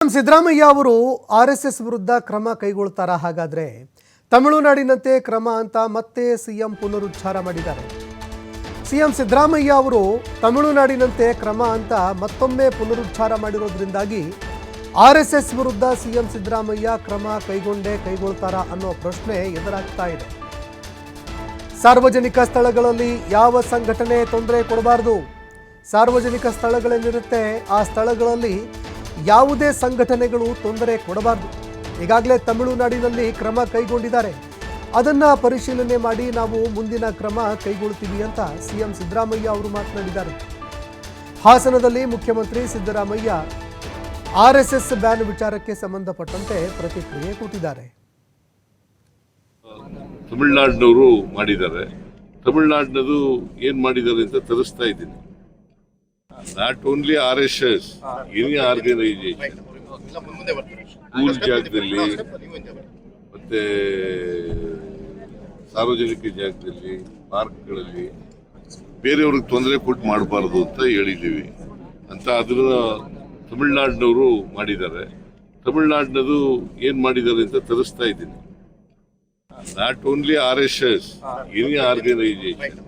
ಸಿದ್ದರಾಮಯ್ಯ ಅವರು ಆರ್ಎಸ್ಎಸ್ ವಿರುದ್ಧ ಕ್ರಮ ಕೈಗೊಳ್ತಾರಾ? ಹಾಗಾದ್ರೆ ತಮಿಳುನಾಡಿನಂತೆ ಕ್ರಮ ಅಂತ ಮತ್ತೆ ಸಿಎಂ ಪುನರುಚ್ಚಾರ ಮಾಡಿದ್ದಾರೆ. ಸಿಎಂ ಸಿದ್ದರಾಮಯ್ಯ ಅವರು ತಮಿಳುನಾಡಿನಂತೆ ಕ್ರಮ ಅಂತ ಮತ್ತೊಮ್ಮೆ ಪುನರುಚ್ಚಾರ ಮಾಡಿರೋದ್ರಿಂದಾಗಿ ಆರ್ಎಸ್ಎಸ್ ವಿರುದ್ಧ ಸಿಎಂ ಸಿದ್ದರಾಮಯ್ಯ ಕ್ರಮ ಕೈಗೊಳ್ತಾರಾ ಅನ್ನೋ ಪ್ರಶ್ನೆ ಎದುರಾಗ್ತಾ ಇದೆ. ಸಾರ್ವಜನಿಕ ಸ್ಥಳಗಳಲ್ಲಿ ಯಾವ ಸಂಘಟನೆ ತೊಂದರೆ ಕೊಡಬಾರದು. ಸಾರ್ವಜನಿಕ ಸ್ಥಳಗಳೇನಿರುತ್ತೆ ಆ ಸ್ಥಳಗಳಲ್ಲಿ ಯಾವುದೇ ಸಂಘಟನೆಗಳು ತೊಂದರೆ ಕೊಡಬಾರದು. ಈಗಾಗಲೇ ತಮಿಳುನಾಡಿನಲ್ಲಿ ಕ್ರಮ ಕೈಗೊಂಡಿದ್ದಾರೆ. ಅದನ್ನ ಪರಿಶೀಲನೆ ಮಾಡಿ ನಾವು ಮುಂದಿನ ಕ್ರಮ ಕೈಗೊಳ್ತೀವಿ ಅಂತ ಸಿಎಂ ಸಿದ್ದರಾಮಯ್ಯ ಅವರು ಮಾತನಾಡಿದ್ದಾರೆ. ಹಾಸನದಲ್ಲಿ ಮುಖ್ಯಮಂತ್ರಿ ಸಿದ್ದರಾಮಯ್ಯ ಆರ್ಎಸ್ಎಸ್ ಬ್ಯಾನ್ ವಿಚಾರಕ್ಕೆ ಸಂಬಂಧಪಟ್ಟಂತೆ ಪ್ರತಿಕ್ರಿಯೆ ಕೊಟ್ಟಿದ್ದಾರೆ. ತಮಿಳುನಾಡಿನವರು ಮಾಡಿದ್ದಾರೆ. ತಮಿಳುನಾಡಿನದು ಏನ್ ಮಾಡಿದ್ದಾರೆ ಅಂತ ತರಿಸ್ತಾ ಇದ್ದೀನಿ. Not only RSS, any organisation school ಜಾಗದಲ್ಲಿ ಮತ್ತೆ ಸಾರ್ವಜನಿಕ ಜಾಗದಲ್ಲಿ ಪಾರ್ಕ್ಗಳಲ್ಲಿ ಬೇರೆಯವ್ರಿಗೆ ತೊಂದರೆ ಕೊಟ್ಟು ಮಾಡಬಾರ್ದು ಅಂತ ಹೇಳಿದ್ದೀವಿ ಅಂತ ಅದನ್ನ ತಮಿಳುನಾಡಿನವರು ಮಾಡಿದ್ದಾರೆ. ತಮಿಳುನಾಡಿನದು ಏನ್ ಮಾಡಿದ್ದಾರೆ ಅಂತ ತರಿಸ್ತಾ ಇದ್ದೀನಿ. Not only RSS, any organisation